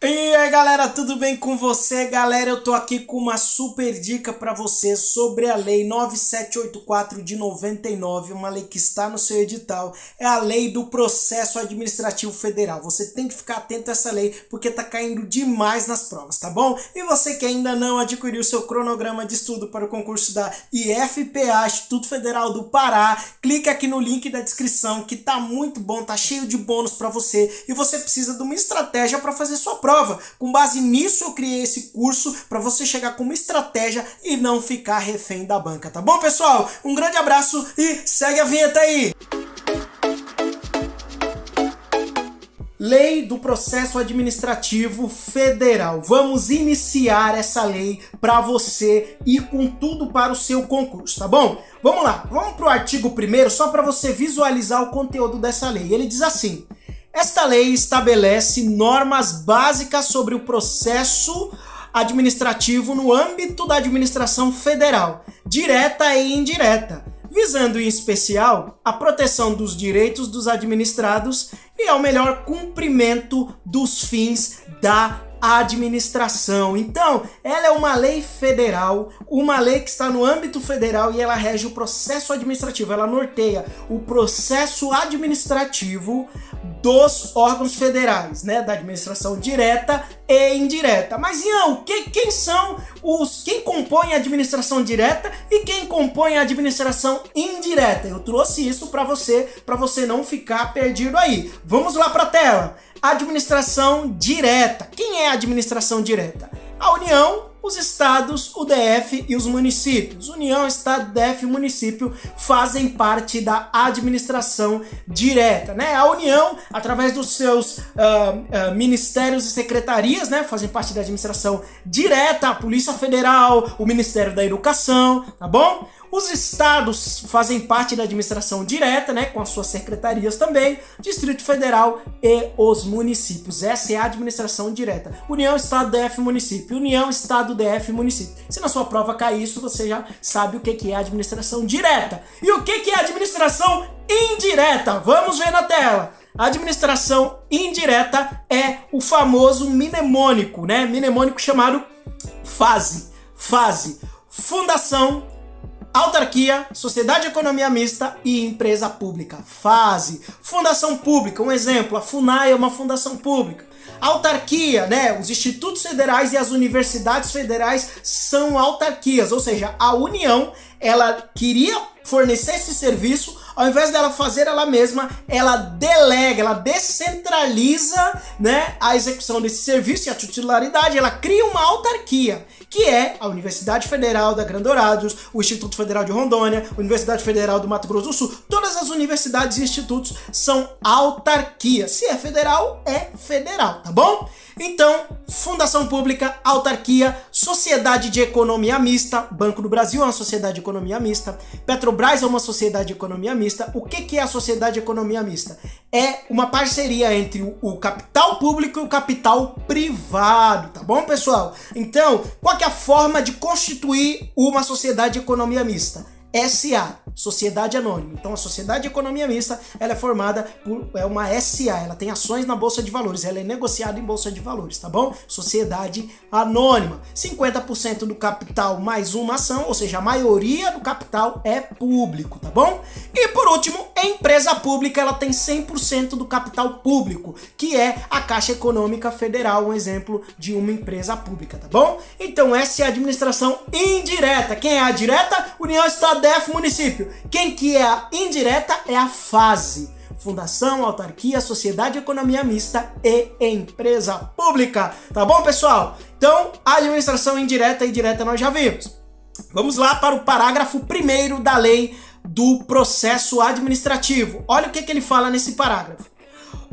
E aí galera, tudo bem com você? Galera, eu tô aqui com uma super dica para você sobre a Lei 9784 de 99, uma lei que está no seu edital, é a Lei do Processo Administrativo Federal. Você tem que ficar atento a essa lei porque tá caindo demais nas provas, tá bom? E você que ainda não adquiriu seu cronograma de estudo para o concurso da IFPA, Instituto Federal do Pará, clique aqui no link da descrição que tá muito bom, tá cheio de bônus para você e você precisa de uma estratégia para fazer sua prova. Com base nisso eu criei esse curso para você chegar com uma estratégia e não ficar refém da banca, tá bom, pessoal? Um grande abraço e segue a vinheta aí! Lei do Processo Administrativo Federal. Vamos iniciar essa lei para você ir com tudo para o seu concurso, tá bom? Vamos lá, vamos para o artigo 1º só para você visualizar o conteúdo dessa lei. Ele diz assim: esta lei estabelece normas básicas sobre o processo administrativo no âmbito da administração federal, direta e indireta, visando em especial a proteção dos direitos dos administrados e ao melhor cumprimento dos fins da administração. Então, ela é uma lei federal, uma lei que está no âmbito federal e ela rege o processo administrativo, ela norteia o processo administrativo dos órgãos federais, né, da administração direta e indireta. Mas Ian, quem compõe a administração direta e quem compõe a administração indireta? Eu trouxe isso para você não ficar perdido aí. Vamos lá para a tela. Administração direta. Quem é a administração direta? A União, os estados, o DF e os municípios. União, estado, DF e município fazem parte da administração direta, né? A União, através dos seus ministérios e secretarias, né, fazem parte da administração direta, a Polícia Federal, o Ministério da Educação, tá bom? Os estados fazem parte da administração direta, né, com as suas secretarias também, Distrito Federal e os municípios. Essa é a administração direta. União, estado, DF, município. União, estado, DF, município. Se na sua prova cair isso, você já sabe o que é administração direta. E o que é administração indireta? Vamos ver na tela. A administração indireta é o famoso mnemônico, né? Mnemônico chamado FASE. FASE. Fundação, autarquia, sociedade de economia mista e empresa pública. FASE. Fundação pública, um exemplo, a FUNAI é uma fundação pública. Autarquia, né? Os institutos federais e as universidades federais são autarquias, ou seja, a União, ela queria fornecer esse serviço, ao invés dela fazer ela mesma, ela delega, ela descentraliza, né, a execução desse serviço e a titularidade, ela cria uma autarquia, que é a Universidade Federal da Grande Dourados, o Instituto Federal de Rondônia, a Universidade Federal do Mato Grosso do Sul. Todas as universidades e institutos são autarquias. Se é federal, tá bom? Então, fundação pública, autarquia, sociedade de economia mista, Banco do Brasil é uma sociedade de economia mista, Petrobras é uma sociedade de economia mista. O que é a sociedade de economia mista? É uma parceria entre o capital público e o capital privado, tá bom, pessoal? Então, qual que é a forma de constituir uma sociedade de economia mista? SA, Sociedade Anônima. Então a Sociedade de Economia Mista, ela é formada por uma SA, ela tem ações na Bolsa de Valores, ela é negociada em Bolsa de Valores, tá bom? Sociedade Anônima. 50% do capital mais uma ação, ou seja, a maioria do capital é público, tá bom? E por último, a empresa pública, ela tem 100% do capital público, que é a Caixa Econômica Federal, um exemplo de uma empresa pública, tá bom? Então essa é a administração indireta. Quem é a direta? União, Estado, DF, município. Quem que é a indireta é a FASE. Fundação, autarquia, sociedade de economia mista e empresa pública. Tá bom, pessoal? Então, a administração indireta e direta nós já vimos. Vamos lá para o parágrafo 1º da lei do processo administrativo. Olha o que ele fala nesse parágrafo.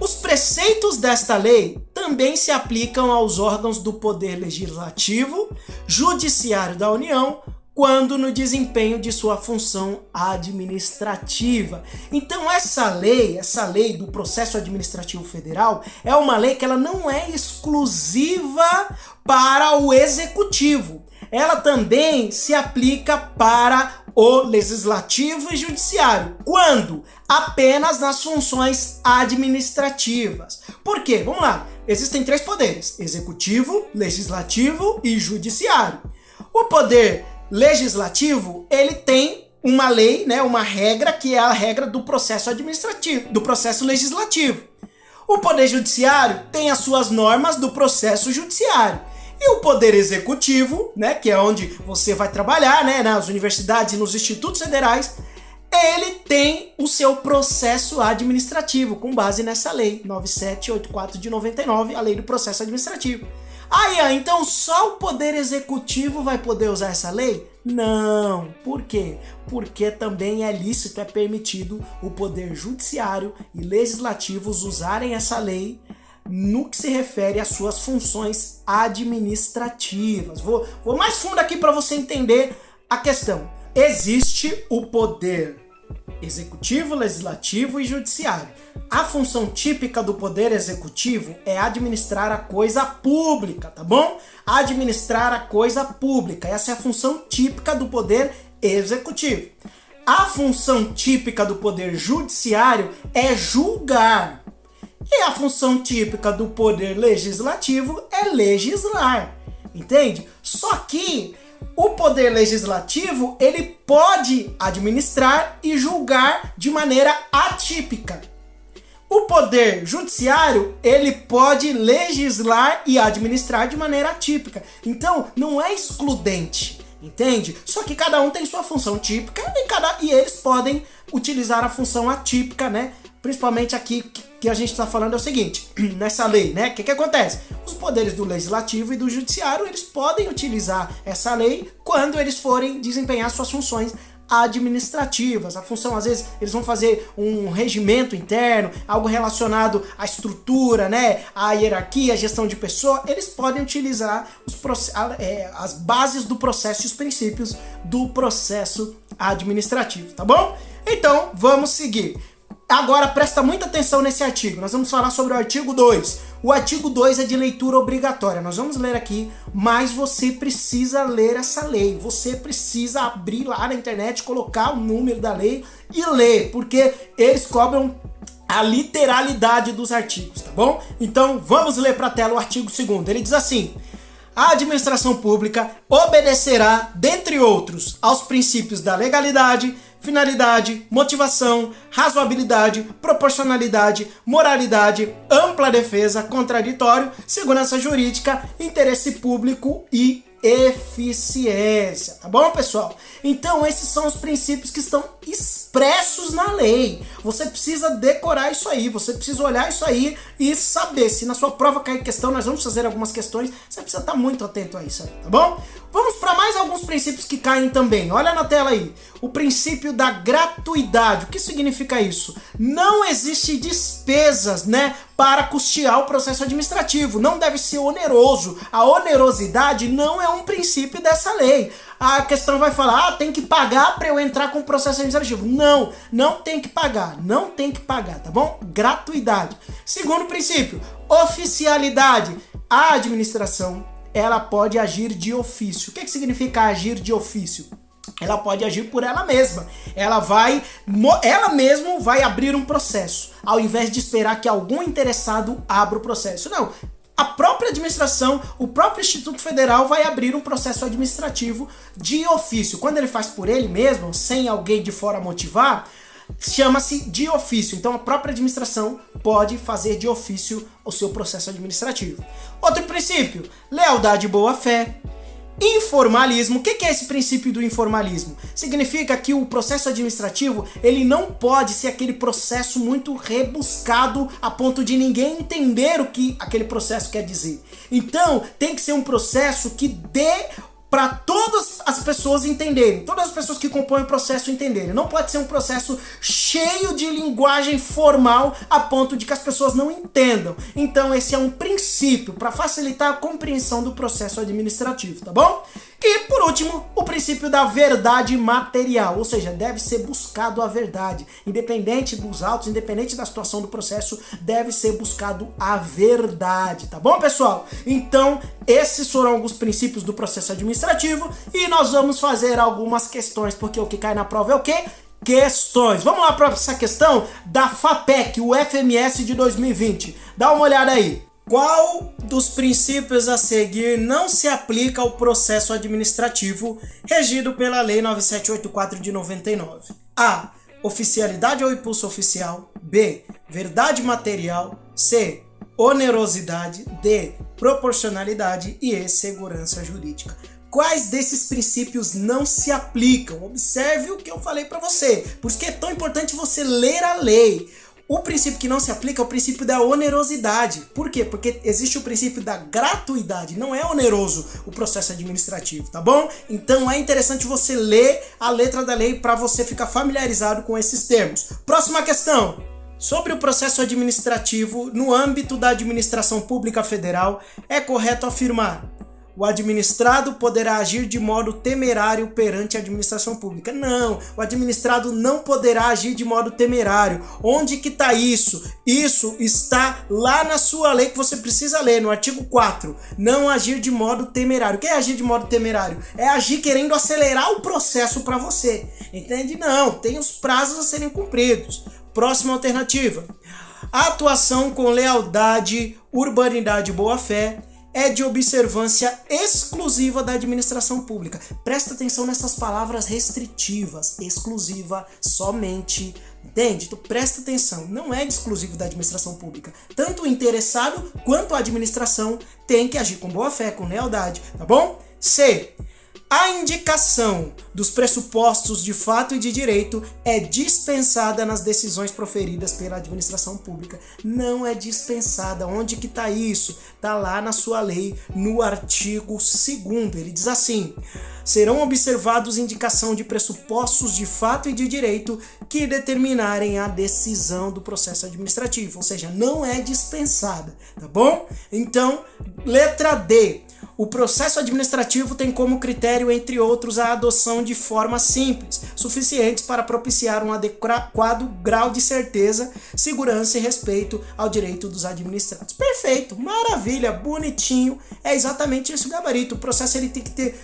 Os preceitos desta lei também se aplicam aos órgãos do Poder Legislativo, Judiciário da União, quando no desempenho de sua função administrativa. Então essa lei do processo administrativo federal é uma lei que ela não é exclusiva para o executivo. Ela também se aplica para o legislativo e judiciário. Quando? Apenas nas funções administrativas. Por quê? Vamos lá. Existem 3 poderes: executivo, legislativo e judiciário. O poder legislativo, ele tem uma lei, né, uma regra, que é a regra do processo administrativo, do processo legislativo. O poder judiciário tem as suas normas do processo judiciário. E o poder executivo, né, que é onde você vai trabalhar, né, nas universidades e nos institutos federais, ele tem o seu processo administrativo, com base nessa lei 9784 de 99, a lei do processo administrativo. Aí, então só o poder executivo vai poder usar essa lei? Não. Por quê? Porque também é lícito, é permitido o poder judiciário e legislativos usarem essa lei no que se refere às suas funções administrativas. Vou mais fundo aqui para você entender a questão. Existe o poder executivo, legislativo e judiciário. A função típica do poder executivo é administrar a coisa pública, tá bom? Administrar a coisa pública. Essa é a função típica do poder executivo. A função típica do poder judiciário é julgar. E a função típica do poder legislativo é legislar. Entende? Só que o poder legislativo, ele pode administrar e julgar de maneira atípica. O poder judiciário, ele pode legislar e administrar de maneira atípica. Então, não é excludente, entende? Só que cada um tem sua função típica e eles podem utilizar a função atípica, né? Principalmente aqui que a gente está falando é o seguinte, nessa lei, né? O que acontece? Os poderes do legislativo e do judiciário, eles podem utilizar essa lei quando eles forem desempenhar suas funções administrativas. A função, às vezes, eles vão fazer um regimento interno, algo relacionado à estrutura, né? À hierarquia, à gestão de pessoa. Eles podem utilizar as bases do processo e os princípios do processo administrativo, tá bom? Então, vamos seguir. Agora presta muita atenção nesse artigo, nós vamos falar sobre o artigo 2. O artigo 2 é de leitura obrigatória, nós vamos ler aqui, mas você precisa ler essa lei. Você precisa abrir lá na internet, colocar o número da lei e ler, porque eles cobram a literalidade dos artigos, tá bom? Então vamos ler para a tela o artigo 2º, ele diz assim: a administração pública obedecerá, dentre outros, aos princípios da legalidade, finalidade, motivação, razoabilidade, proporcionalidade, moralidade, ampla defesa, contraditório, segurança jurídica, interesse público e eficiência, tá bom, pessoal? Então esses são os princípios que estão expressos na lei. Você precisa decorar isso aí, você precisa olhar isso aí e saber. Se na sua prova cair questão, nós vamos fazer algumas questões, você precisa estar muito atento a isso aí, tá bom? Vamos para mais alguns princípios que caem também. Olha na tela aí. O princípio da gratuidade. O que significa isso? Não existe despesas, né, para custear o processo administrativo. Não deve ser oneroso. A onerosidade não é um princípio dessa lei. A questão vai falar, tem que pagar para eu entrar com o processo administrativo. Não, não tem que pagar. Não tem que pagar, tá bom? Gratuidade. Segundo princípio, oficialidade. A administração, ela pode agir de ofício. O que significa agir de ofício? Ela pode agir por ela mesma. Ela mesma vai abrir um processo, ao invés de esperar que algum interessado abra o processo. Não. A própria administração, o próprio Instituto Federal vai abrir um processo administrativo de ofício. Quando ele faz por ele mesmo, sem alguém de fora motivar, chama-se de ofício. Então a própria administração pode fazer de ofício o seu processo administrativo. Outro princípio, lealdade e boa-fé. Informalismo. O que é esse princípio do informalismo? Significa que o processo administrativo, ele não pode ser aquele processo muito rebuscado a ponto de ninguém entender o que aquele processo quer dizer. Então, tem que ser um processo que dê para todas as pessoas entenderem, todas as pessoas que compõem o processo entenderem. Não pode ser um processo cheio de linguagem formal a ponto de que as pessoas não entendam. Então esse é um princípio para facilitar a compreensão do processo administrativo, tá bom? E, por último, o princípio da verdade material, ou seja, deve ser buscado a verdade. Independente dos autos, independente da situação do processo, deve ser buscado a verdade, tá bom, pessoal? Então, esses foram alguns princípios do processo administrativo e nós vamos fazer algumas questões, porque o que cai na prova é o quê? Questões. Vamos lá para essa questão da FAPEC, o FMS de 2020. Dá uma olhada aí. Qual dos princípios a seguir não se aplica ao processo administrativo regido pela Lei 9784 de 99? A. Oficialidade ou impulso oficial. B. Verdade material. C. Onerosidade. D. Proporcionalidade. E E. Segurança jurídica. Quais desses princípios não se aplicam? Observe o que eu falei para você. Por isso que é tão importante você ler a lei. O princípio que não se aplica é o princípio da onerosidade. Por quê? Porque existe o princípio da gratuidade. Não é oneroso o processo administrativo, tá bom? Então é interessante você ler a letra da lei para você ficar familiarizado com esses termos. Próxima questão. Sobre o processo administrativo no âmbito da administração pública federal, é correto afirmar: o administrado poderá agir de modo temerário perante a administração pública. Não, o administrado não poderá agir de modo temerário. Onde que está isso? Isso está lá na sua lei que você precisa ler, no artigo 4. Não agir de modo temerário. O que é agir de modo temerário? É agir querendo acelerar o processo para você. Entende? Não, tem os prazos a serem cumpridos. Próxima alternativa. A atuação com lealdade, urbanidade e boa-fé é de observância exclusiva da administração pública. Presta atenção nessas palavras restritivas. Exclusiva, somente. Entende? Então presta atenção. Não é exclusivo da administração pública. Tanto o interessado quanto a administração tem que agir com boa fé, com lealdade. Tá bom? C. A indicação dos pressupostos de fato e de direito é dispensada nas decisões proferidas pela administração pública. Não é dispensada. Onde que está isso? Está lá na sua lei, no artigo 2º. Ele diz assim: serão observados indicação de pressupostos de fato e de direito que determinarem a decisão do processo administrativo. Ou seja, não é dispensada, tá bom? Então, letra D. O processo administrativo tem como critério, entre outros, a adoção de formas simples, suficientes para propiciar um adequado grau de certeza, segurança e respeito ao direito dos administrados. Perfeito, maravilha, bonitinho, é exatamente esse o gabarito. O processo ele tem que ter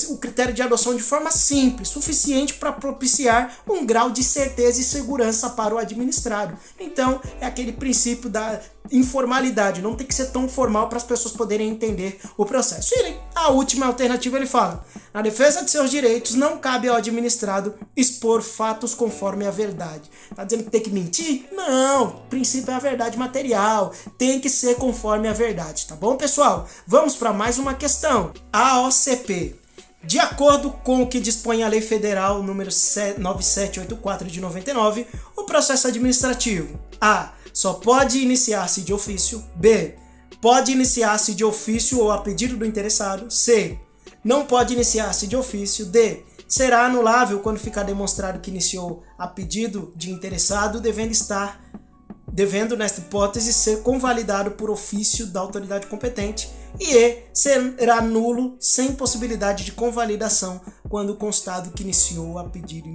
o critério de adoção de forma simples, suficiente para propiciar um grau de certeza e segurança para o administrado. Então, é aquele princípio da informalidade, não tem que ser tão formal para as pessoas poderem entender o processo. E a última alternativa ele fala: na defesa de seus direitos não cabe ao administrado expor fatos conforme a verdade. Tá dizendo que tem que mentir? Não, o princípio é a verdade material, tem que ser conforme a verdade, tá bom, pessoal? Vamos para mais uma questão. A OCP. De acordo com o que dispõe a Lei Federal número 9784 de 99, o processo administrativo: A. Só pode iniciar-se de ofício. B. Pode iniciar-se de ofício ou a pedido do interessado. C. Não pode iniciar-se de ofício. D. Será anulável quando ficar demonstrado que iniciou a pedido de interessado, devendo, nesta hipótese, ser convalidado por ofício da autoridade competente. E E. Será nulo sem possibilidade de convalidação quando constado que iniciou a pedido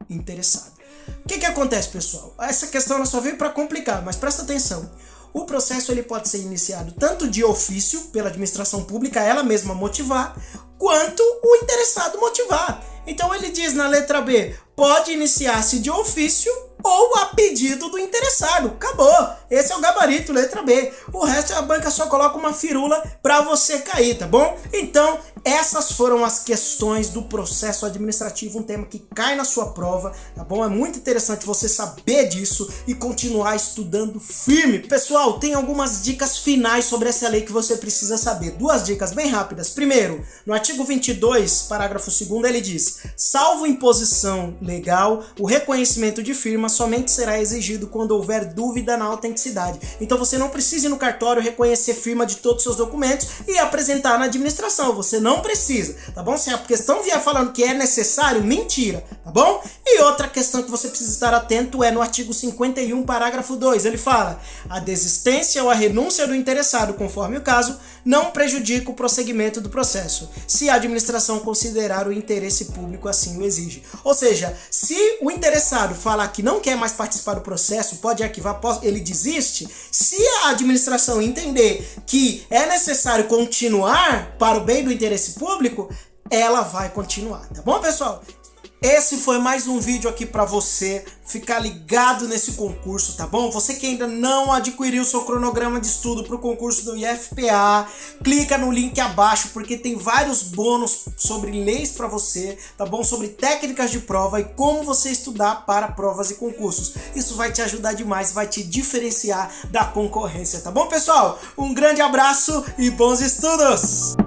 interessado. O que acontece, pessoal? Essa questão ela só veio para complicar, mas presta atenção. O processo ele pode ser iniciado tanto de ofício, pela administração pública, ela mesma motivar, quanto o interessado motivar. Então ele diz na letra B, pode iniciar-se de ofício ou a pedido do interessado. Acabou. Esse é o gabarito, letra B. O resto a banca só coloca uma firula para você cair, tá bom? Então, essas foram as questões do processo administrativo, um tema que cai na sua prova, tá bom? É muito interessante você saber disso e continuar estudando firme. Pessoal, tem algumas dicas finais sobre essa lei que você precisa saber. 2 dicas bem rápidas. Primeiro, no artigo 22, parágrafo 2º, ele diz: salvo imposição legal, o reconhecimento de firma somente será exigido quando houver dúvida na autenticidade autenticidade. Então você não precisa ir no cartório reconhecer firma de todos os seus documentos e apresentar na administração, você não precisa, tá bom? Se a questão vier falando que é necessário, mentira, tá bom? E outra questão que você precisa estar atento é no artigo 51, parágrafo 2, ele fala: a desistência ou a renúncia do interessado, conforme o caso, não prejudica o prosseguimento do processo, se a administração considerar o interesse público assim o exige. Ou seja, se o interessado falar que não quer mais participar do processo, pode arquivar, ele desiste, se a administração entender que é necessário continuar para o bem do interesse público, ela vai continuar, tá bom, pessoal? Esse foi mais um vídeo aqui para você ficar ligado nesse concurso, tá bom? Você que ainda não adquiriu seu cronograma de estudo para o concurso do IFPA, clica no link abaixo porque tem vários bônus sobre leis para você, tá bom? Sobre técnicas de prova e como você estudar para provas e concursos. Isso vai te ajudar demais, vai te diferenciar da concorrência, tá bom, pessoal? Um grande abraço e bons estudos!